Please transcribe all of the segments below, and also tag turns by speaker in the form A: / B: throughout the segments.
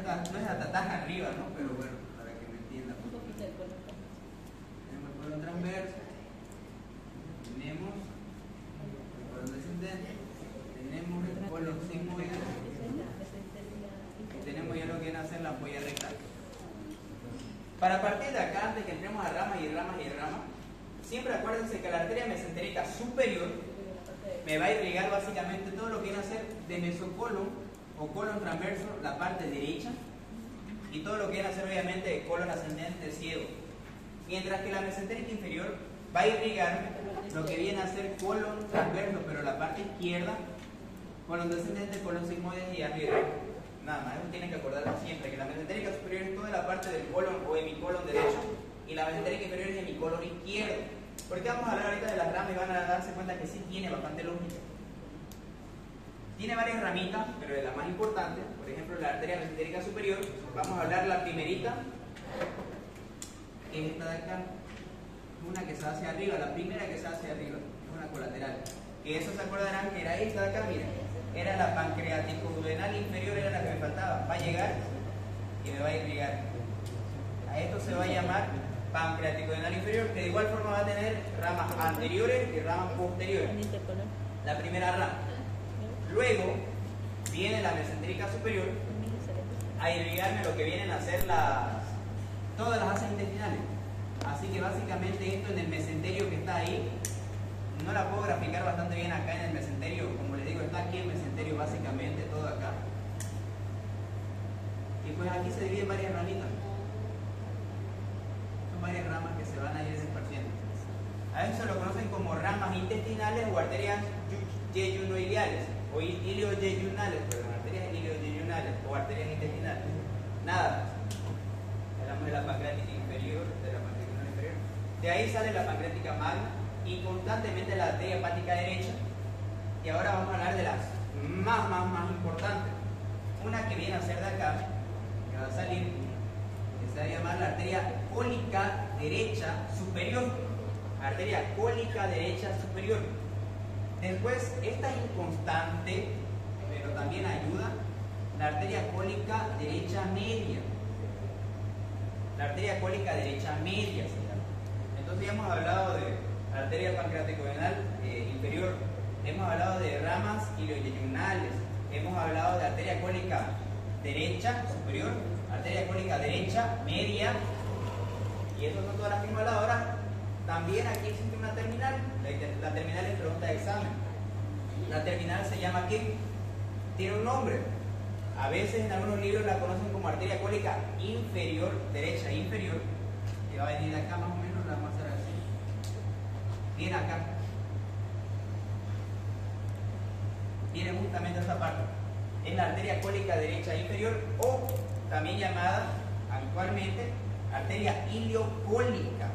A: no es hasta tan arriba, ¿no? Pero bueno, para que me entiendan. Tenemos el colon transverso, tenemos el colon descendente, tenemos el colon sigmoide, y tenemos ya lo que viene a ser la ampolla rectal. Para partir de acá, antes que entremos a ramas y ramas y ramas, siempre acuérdense que la arteria mesentérica superior me va a irrigar básicamente todo lo que viene a ser de mesocolon o colon transverso, la parte derecha, y todo lo que viene a ser obviamente de colon ascendente ciego. Mientras que la mesentérica inferior va a irrigar lo que viene a ser colon transverso, pero la parte izquierda, colon descendente, colon sigmoide y arriba. Nada más, eso tienen que acordarse siempre, que la mesentérica superior es toda la parte del colon o hemicolon derecho y la mesentérica inferior es hemicolon izquierdo. Porque vamos a hablar ahorita de las ramas y van a darse cuenta que sí tiene bastante lógica. Tiene varias ramitas, pero de la más importante, por ejemplo la arteria mesentérica superior, vamos a hablar la primerita, que es esta de acá, una que se hace arriba, la primera que se hace arriba, es una colateral. Que eso se acordarán que era esta de acá, miren, era la pancreaticoduodenal inferior, era la que me faltaba, va a llegar y me va a irrigar. A esto se va a llamar pancreaticoduodenal inferior, que de igual forma va a tener ramas anteriores y ramas posteriores. La primera rama. Luego viene la mesentérica superior a irrigarme lo que vienen a ser todas las asas intestinales. Así que básicamente esto en el mesenterio que está ahí, no la puedo graficar bastante bien acá en el mesenterio, como les digo, está aquí el mesenterio básicamente, todo acá. Y pues aquí se divide en varias ramitas. Son varias ramas que se van a ir esparciendo. A eso se lo conocen como ramas intestinales o arterias yeyunoiliales, o ilioyeyunales, perdón, arterias ilioyeyunales o arterias intestinales. Nada. Hablamos de la pancreática inferior, de la pancreática inferior. De ahí sale la pancreática magna y constantemente la arteria hepática derecha. Y ahora vamos a hablar de las más importantes. Una que viene a ser de acá, que va a salir, que se va a llamar la arteria cólica derecha superior. Arteria cólica derecha superior. Después, esta es inconstante, pero también ayuda, la arteria cólica derecha media. La arteria cólica derecha media se llama. Entonces ya hemos hablado de arteria pancreaticoduodenal inferior, hemos hablado de ramas ilioyeyunales, hemos hablado de arteria cólica derecha superior, arteria cólica derecha media, y eso son todas las que hemos hablado. Ahora, también aquí existe una terminal, la terminal es pregunta de examen. La terminal se llama ¿qué? Tiene un nombre. A veces en algunos libros la conocen como arteria cólica inferior, derecha inferior, que va a venir de acá más o menos, la vamos a hacer así. Viene acá. Viene justamente esta parte. Es la arteria cólica derecha inferior, o también llamada actualmente arteria iliocólica.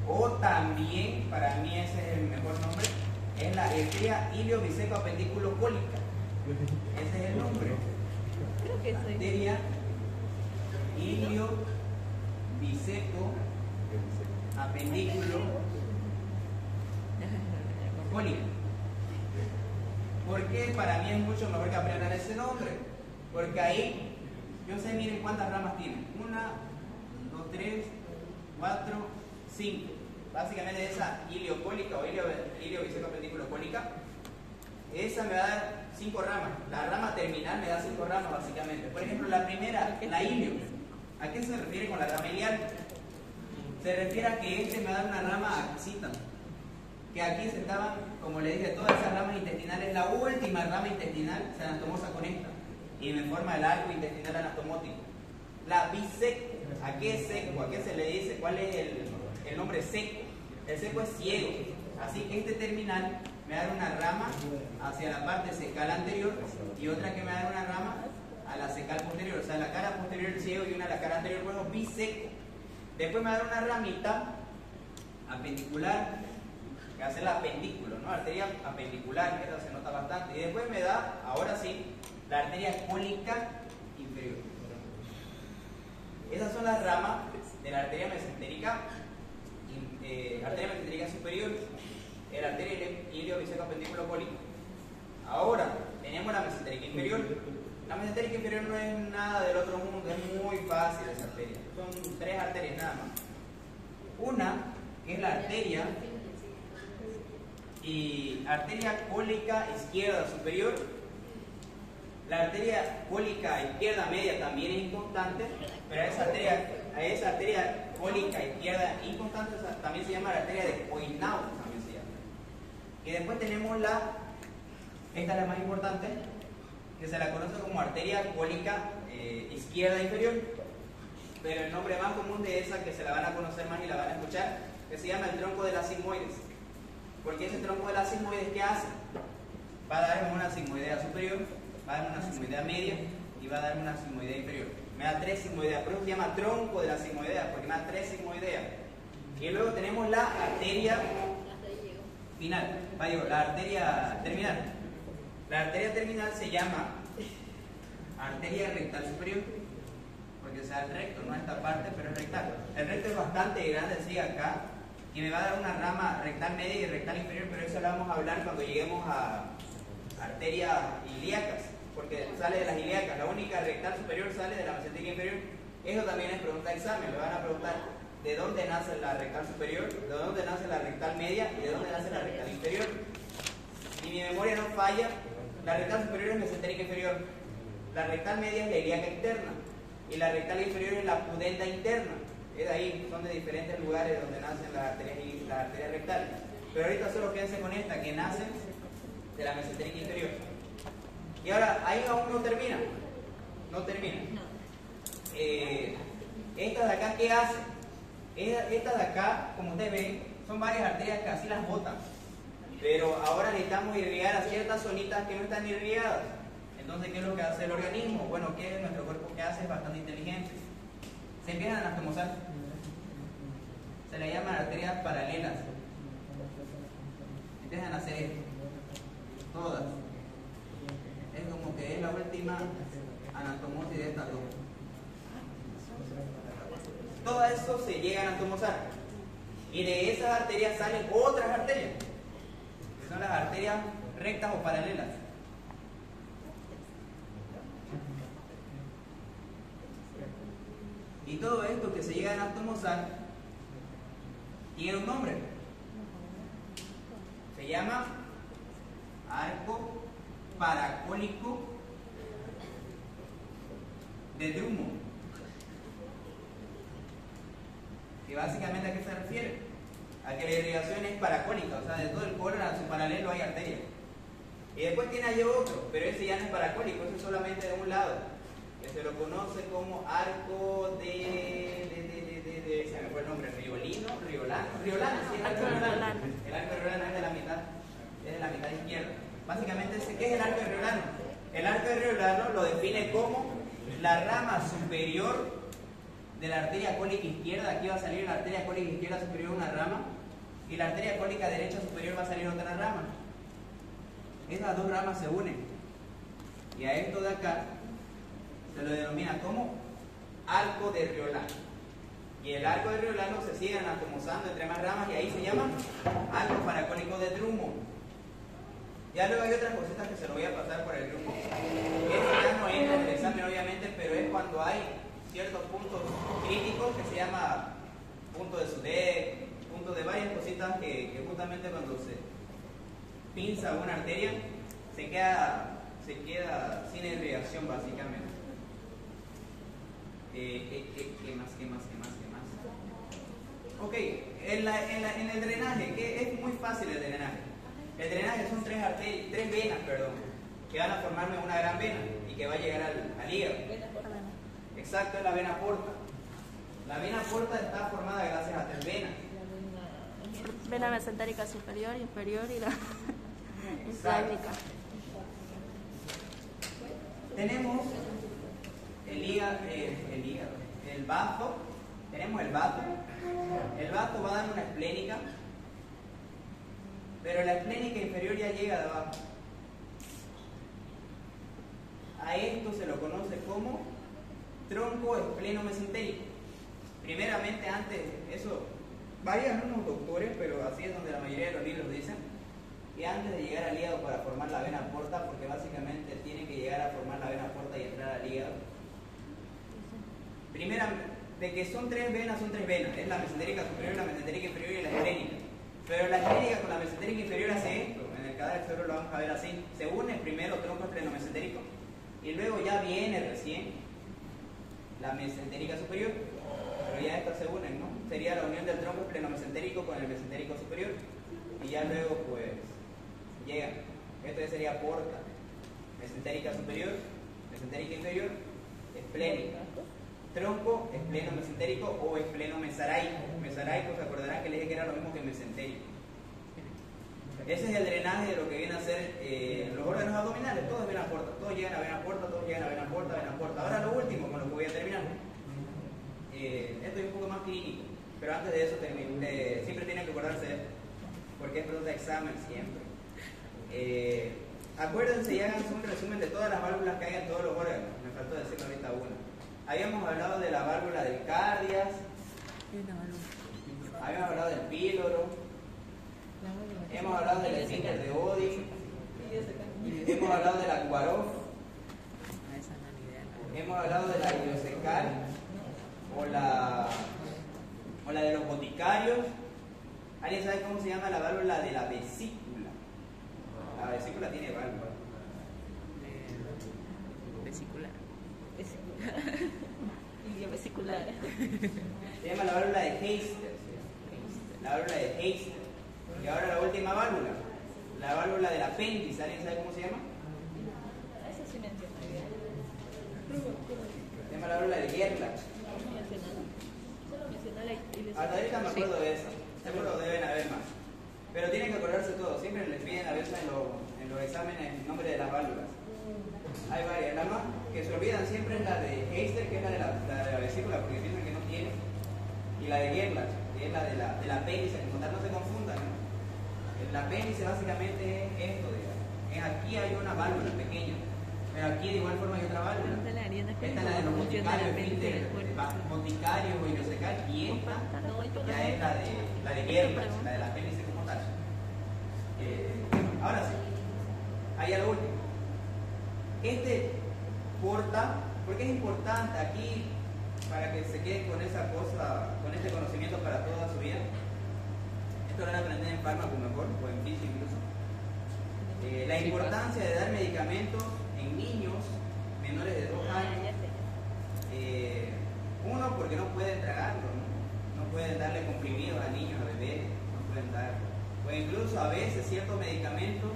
A: O también, para mí ese es el mejor nombre, es la arteria iliobiseco-apendículo-cólica. Ese es el nombre. Arteria ilio-biseco-apendículo-cólica. ¿Por qué? Para mí es mucho mejor que aprendan ese nombre. Porque ahí, yo sé, miren cuántas ramas tiene. 1, 2, 3, 4, 5. Básicamente esa iliocólica o ilio-biseco-apendículo-cólica, esa me va a dar 5 ramas. La rama terminal me da 5 ramas básicamente. Por ejemplo, la primera, la ilio. ¿A qué se refiere con la rama ilial? Se refiere a que este me va a dar una rama axita. Que aquí se estaban, como le dije, todas esas ramas intestinales. La última rama intestinal se anastomosa con esta y me forma el arco intestinal anatomótico. La biseco. ¿A qué es seco? ¿A qué se le dice? ¿Cuál es el nombre seco? El seco es ciego. Así que este terminal me da una rama hacia la parte secal anterior y otra que me da una rama a la secal posterior. O sea, la cara posterior el ciego y una a la cara anterior, bueno, biseco. Después me da una ramita apendicular, que hace el apendículo, ¿no? Arteria apendicular, que esta se nota bastante. Y después me da, ahora sí, la arteria cólica inferior. Esas son las ramas de la arteria mesentérica superior, la arteria ilio-biseco-apendículo-cólica. Ahora tenemos la mesentérica inferior. La mesentérica inferior no es nada del otro mundo, es muy fácil esa arteria. Son 3 arterias nada más. Una, que es la arteria cólica izquierda superior. La arteria cólica izquierda media también es inconstante, pero a esa arteria cólica izquierda inconstante también se llama la arteria de Coinau, también se llama. Y después tenemos esta es la más importante, que se la conoce como arteria cólica izquierda inferior, pero el nombre más común de esa, que se la van a conocer más y la van a escuchar, que se llama el tronco de las sigmoides. Porque ese tronco de las sigmoides, ¿qué hace? Va a dar una sigmoidea superior, va a dar una sigmoidea media y va a dar una sigmoidea inferior. Me da 3 sigmoideas, por eso se llama tronco de la sigmoidea, porque me da 3 sigmoideas. Y luego tenemos la arteria final, la arteria terminal. La arteria terminal se llama arteria rectal superior, porque sea el recto, no esta parte, pero es rectal. El recto es bastante grande, sigue acá, y me va a dar una rama rectal media y rectal inferior, pero eso lo vamos a hablar cuando lleguemos a arterias ilíacas, porque sale de las ilíacas. La única rectal superior sale de la mesentérica inferior. Eso también es pregunta de examen, le van a preguntar de dónde nace la rectal superior, de dónde nace la rectal media y de dónde nace la rectal inferior. Si mi memoria no falla, la rectal superior es mesentérica inferior, la rectal media es la ilíaca interna y la rectal inferior es la pudenda interna. Es de ahí, son de diferentes lugares donde nacen las arterias rectales. Pero ahorita solo quédense con esta, que nace de la mesentérica inferior. Y ahora, ahí aún no termina. No termina. Estas de acá, ¿qué hacen? Estas de acá, como ustedes ven, son varias arterias que así las botan. Pero ahora necesitamos irrigar a ciertas zonitas que no están irrigadas. Entonces, ¿qué es lo que hace el organismo? Bueno, ¿qué es nuestro cuerpo que hace? Es bastante inteligente. Se empiezan a anastomosar. Se le llaman arterias paralelas. Empiezan a hacer esto. Todas. Es como que es la última anastomosis de estas dos. Todo eso se llega a anatomosar. Y de esas arterias salen otras arterias, que son las arterias rectas o paralelas. Y todo esto que se llega a anatomosar tiene un nombre. Se llama arco paracólico de Drummond. Que básicamente, ¿a qué se refiere? A que la irrigación es paracólica, o sea, de todo el colon a su paralelo hay arteria. Y después tiene ahí otro, pero ese ya no es paracólico, ese es solamente de un lado, que se lo conoce como arco se me fue el nombre, riolano, sí, el arco riolano. El arco riolano es de la mitad izquierda. Básicamente, ¿qué es el arco riolano? El arco riolano lo define como la rama superior de la arteria cólica izquierda. Aquí va a salir la arteria cólica izquierda superior una rama, y la arteria cólica derecha superior va a salir otra rama. Esas dos ramas se unen, y a esto de acá se lo denomina como arco de Riolano. Y el arco de Riolano se sigue anatomosando entre más ramas, y ahí se llama arco paracólico de Drummond. Ya luego hay otras cositas que se lo voy a pasar por el grupo. Esto ya no entra en el examen, obviamente, pero es cuando hay ciertos puntos críticos que se llama punto de Sudeck, punto de varias cositas que justamente cuando se pinza una arteria se queda sin irrigación, básicamente. ¿Qué más? Ok, en el drenaje, que es muy fácil el drenaje. El drenaje son tres venas, que van a formarme una gran vena y que va a llegar al hígado. Exacto, es la vena porta. La vena porta está formada gracias a 3 venas.
B: Vena mesentérica superior, inferior y la
A: Exacto. Tenemos el bazo. Tenemos el bazo. El bazo va a dar una esplénica, pero la esplénica inferior ya llega de abajo. A esto se lo conoce como tronco espleno-mesentérico. Primeramente, antes, eso varían unos doctores, pero así es donde la mayoría de los libros dicen, y antes de llegar al hígado para formar la vena porta, porque básicamente tiene que llegar a formar la vena porta y entrar de que son tres venas, es la mesentérica superior, la mesentérica inferior y la esplénica. Pero la esplénica con la mesentérica inferior hace esto, en el cadáver del cerebro lo vamos a ver así, se une primero tronco esplenomesenterico y luego ya viene recién la mesentérica superior, pero ya estas se unen, ¿no? Sería la unión del tronco esplenomesenterico con el mesentérico superior y ya luego pues llegan. Esto ya sería porta, mesentérica superior, mesentérica inferior, esplénica. Tronco espleno-mesentérico o espleno-mesaraico. Mesaraico, se acordarán que les dije que era lo mismo que mesentérico. Ese es el drenaje de lo que viene a ser los órganos abdominales. Todos vena porta, todos llegan a vena porta, todos llegan a vena porta, vena porta. Ahora lo último, con lo que voy a terminar. Esto es un poco más clínico, pero antes de eso siempre tienen que acordarse de esto, porque es pregunta de examen siempre. Acuérdense y háganse un resumen de todas las válvulas que hay en todos los órganos. Me faltó decir ahorita una. Habíamos hablado de la válvula del cardias, habíamos hablado del píloro, hemos hablado del esfínter de Oddi, hemos hablado de la Kubarov, hemos hablado de la iliocecal o la de los boticarios. ¿Alguien sabe cómo se llama la válvula de la vesícula? La vesícula tiene válvula.
C: Vesicular.
B: Vesicular.
A: Se llama la válvula de Heister. La válvula de Heister. Y ahora la última válvula, la válvula del apéndice. ¿Alguien sabe cómo se llama?
B: Eso sí me entiendo.
A: Se llama la válvula de Gerlach. Hasta ahorita me acuerdo de eso. Seguro deben haber más. Pero tienen que acordarse todo. Siempre les piden a veces en los exámenes el nombre de las válvulas. Hay varias. La más que se olvidan siempre es la de Heister, que es la de la vesícula, porque piensan que no tiene. Y la de Gerlach, que es la del apéndice, como tal no se confundan, ¿no? El apéndice básicamente es esto, digamos. Aquí hay una válvula pequeña, pero aquí de igual forma hay otra válvula. Esta es la de los boticarios, boticarios o iliocecal, y esta ya es la de Gerlach, la del apéndice como tal. Ahora sí, ahí a lo último. Este porta, porque es importante aquí, para que se queden con esa cosa, con este conocimiento para toda su vida. Esto lo van a aprender en fármaco mejor, o en física incluso. La importancia de dar medicamentos en niños menores de 2 años. Uno, porque no pueden tragarlo, ¿no? No pueden darle comprimidos a niños, a bebés, no pueden dar. O incluso a veces ciertos medicamentos,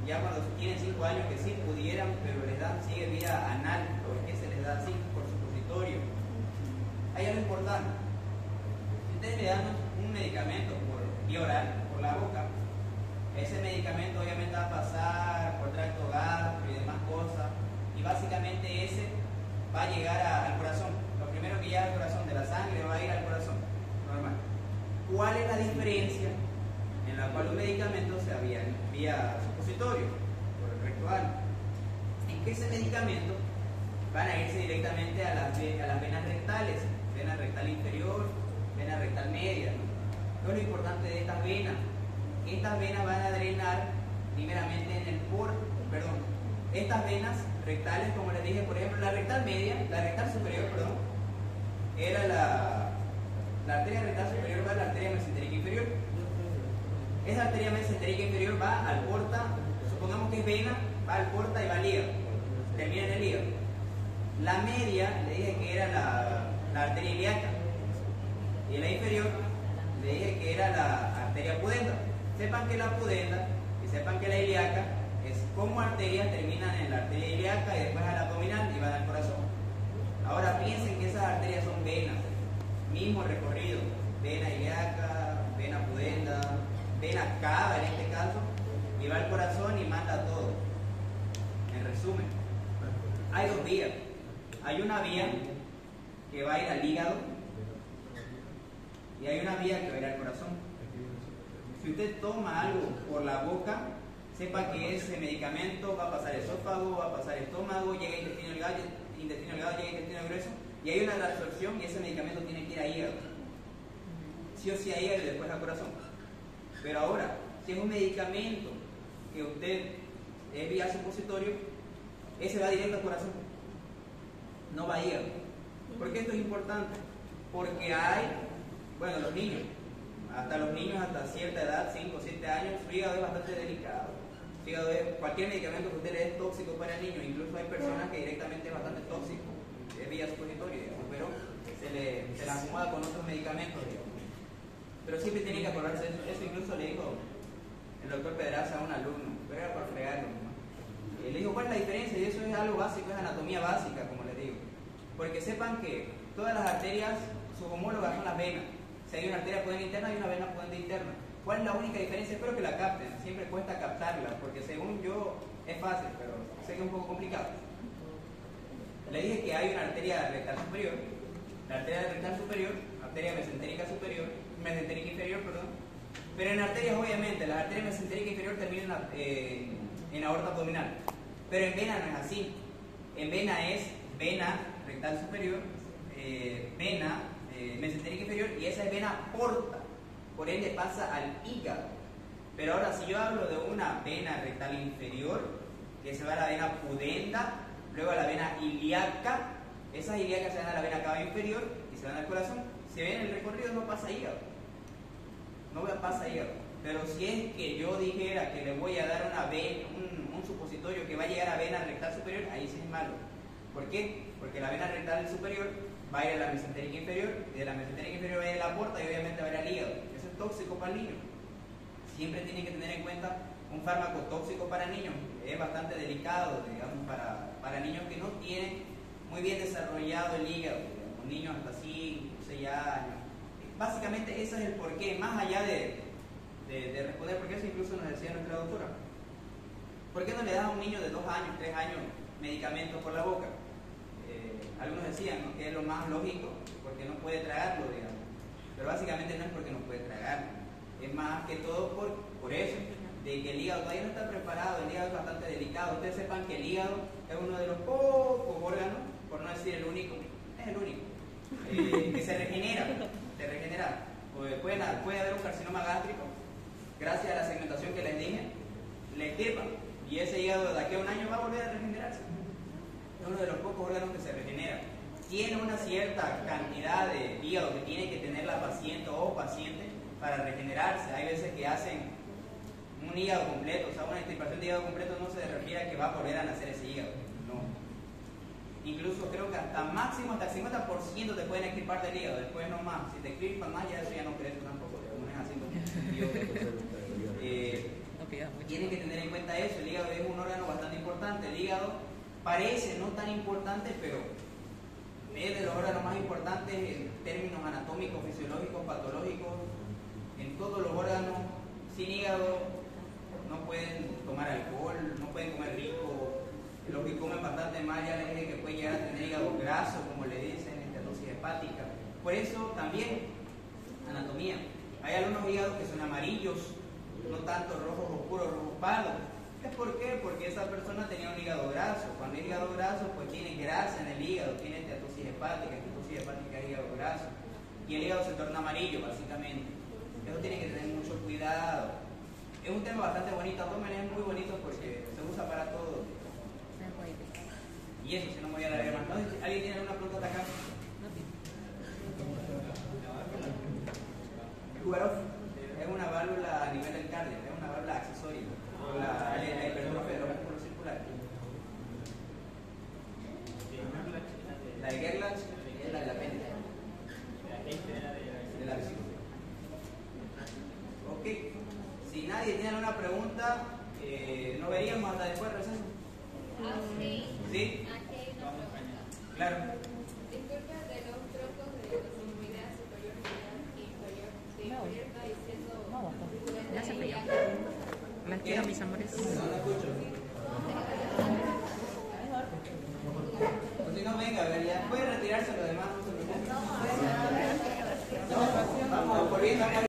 A: ya cuando tienen 5 años que sí pudieran, pero les dan, sigue vía anal, porque se les da así por supositorio. Hay algo importante. Si ustedes le dan un medicamento por vía oral, por la boca, ese medicamento obviamente va a pasar por tracto gástrico y demás cosas, y básicamente ese va a llegar al corazón. Lo primero que llega al corazón de la sangre va a ir al corazón, normal. ¿Cuál es la diferencia en la cual un medicamento se había vía supositorio, por el rectal? En que ese medicamento van a irse directamente a las venas rectales, vena rectal inferior, vena rectal media, ¿no? ¿Qué es lo importante de estas venas? Estas venas van a drenar primeramente en el estas venas rectales, como les dije, por ejemplo, la rectal media, la rectal superior, perdón, era la arteria rectal superior va a la arteria mesentérica inferior. Esa arteria mesentérica inferior va al porta, supongamos que es vena, va al porta y va al hígado, termina en el hígado. La media, le dije que era la arteria ilíaca, y la inferior, le dije que era la arteria pudenda. Sepan que la pudenda y sepan que la ilíaca es como arterias terminan en la arteria ilíaca y después al abdominal y van al corazón. Ahora piensen que esas arterias son venas, mismo recorrido, vena ilíaca, vena pudenda, vena cava en este caso, y va al corazón y manda todo. En resumen, hay 2 vías. Hay una vía que va a ir al hígado y hay una vía que va a ir al corazón. Si usted toma algo por la boca, sepa que ese medicamento va a pasar esófago, va a pasar estómago, llega a intestino delgado, llega a intestino grueso, y hay una reabsorción y ese medicamento tiene que ir a hígado. Sí o sí a hígado y después al corazón. Pero ahora, si es un medicamento que usted es vía supositorio, ese va directo al corazón, no va a hígado. ¿Por qué esto es importante? Porque hay, bueno, los niños, hasta cierta edad, 5 o 7 años, su hígado es bastante delicado. Su hígado cualquier medicamento que usted le dé es tóxico para el niño, incluso hay personas que directamente es bastante tóxico, es vía supositoria, digamos, pero se la acomoda con otros medicamentos, digamos. Pero siempre tiene que acordarse de eso. Eso incluso le dijo el doctor Pedraza a un alumno, pero era por fregarlo, ¿no? Le dijo, ¿cuál es la diferencia? Y eso es algo básico, es anatomía básica, como les digo. Porque sepan que todas las arterias, sus homólogas son las venas. Si hay una arteria pueden interna y una vena pueden interna. ¿Cuál es la única diferencia? Espero que la capten. Siempre cuesta captarla, porque según yo es fácil, pero sé que es un poco complicado. Le dije que hay una arteria rectal superior, la arteria rectal superior, arteria mesentérica inferior, perdón. Pero en arterias, obviamente, la arteria mesentérica inferior termina en aorta abdominal. Pero en vena no es así. En vena es vena rectal superior, vena mesentérica inferior, y esa es vena porta. Por ende pasa al hígado. Pero ahora, si yo hablo de una vena rectal inferior, que se va a la vena pudenda, luego a la vena ilíaca, esas ilíacas se van a la vena cava inferior y se van al corazón. Si ven el recorrido, no pasa hígado. No pasa hígado. Pero si es que yo dijera que le voy a dar un supositorio que va a llegar a vena rectal superior, ahí sí es malo. ¿Por qué? Porque la vena rectal superior va a ir a la mesentérica inferior, y de la mesentérica inferior va a ir a la porta y obviamente va a ir al hígado. Eso es tóxico para el niño. Siempre tienen que tener en cuenta un fármaco tóxico para niños. Es bastante delicado, digamos, para niños que no tienen muy bien desarrollado el hígado, digamos, niños hasta 5, 6 años. Básicamente ese es el porqué, más allá de responder, porque eso incluso nos decía nuestra doctora. ¿Por qué no le das a un niño de 2 años, 3 años medicamentos por la boca? Algunos decían, ¿no?, que es lo más lógico, porque no puede tragarlo, digamos. Pero básicamente no es porque no puede tragarlo, es más que todo por eso, de que el hígado todavía no está preparado, el hígado es bastante delicado. Ustedes sepan que el hígado es uno de los pocos órganos, por no decir el único, es el único, que se regenera. Puede haber un carcinoma gástrico, gracias a la segmentación que les dije, le extirpan, y ese hígado de aquí a un año va a volver a regenerarse. Es uno de los pocos órganos que se regenera. Tiene una cierta cantidad de hígado que tiene que tener la paciente o paciente para regenerarse. Hay veces que hacen un hígado completo, o sea, una extirpación de hígado completo no se refiere a que va a volver a nacer ese hígado, no. Incluso creo que hasta máximo, hasta el 50% te pueden extirpar del hígado, después no más. Si te extirpan más, ya eso ya no crece tampoco, no es así como tienen que tener en cuenta eso. El hígado es un órgano bastante importante. El hígado parece no tan importante, pero es de los órganos más importantes en términos anatómicos, fisiológicos, patológicos. En todos los órganos, sin hígado no pueden tomar alcohol, no pueden comer rico. Los que comen bastante mal, ya les dije que pueden llegar a tener hígado graso, como le dicen, esteatosis hepática. Por eso también, anatomía. Hay algunos hígados que son amarillos, no tanto rojos oscuros, rojos pardos. ¿Es por qué? Porque esa persona tenía un hígado graso. Cuando hay hígado graso, pues tiene grasa en el hígado, tiene esteatosis hepática es hígado graso. Y el hígado se torna amarillo, básicamente. Eso tiene que tener mucho cuidado. Es un tema bastante bonito, tomen, es muy bonito porque se usa para todo. Y eso, si no me voy a alargar más. ¿No? ¿Alguien tiene alguna pregunta hasta acá? Kubarov es una válvula a nivel del cardio, es una válvula accesoria, la hipertrofia de los músculos circulares. La de Gerlach es la de la apéndice. De la vesícula. Ok, si nadie tiene alguna pregunta, ¿nos veríamos hasta después del receso?
C: Sí.
A: ¿Sí?
C: Aquí hay una pregunta.
A: Claro.
C: Disculpa, de los troncos de la extremidad superior y inferior. De inferior está diciendo.
B: Ya se fue. Las quiero, mis amores.
A: No lo escucho. Pues si no, venga, a ver, ya puede retirarse lo demás, no se preocupe. No, vamos, volviendo a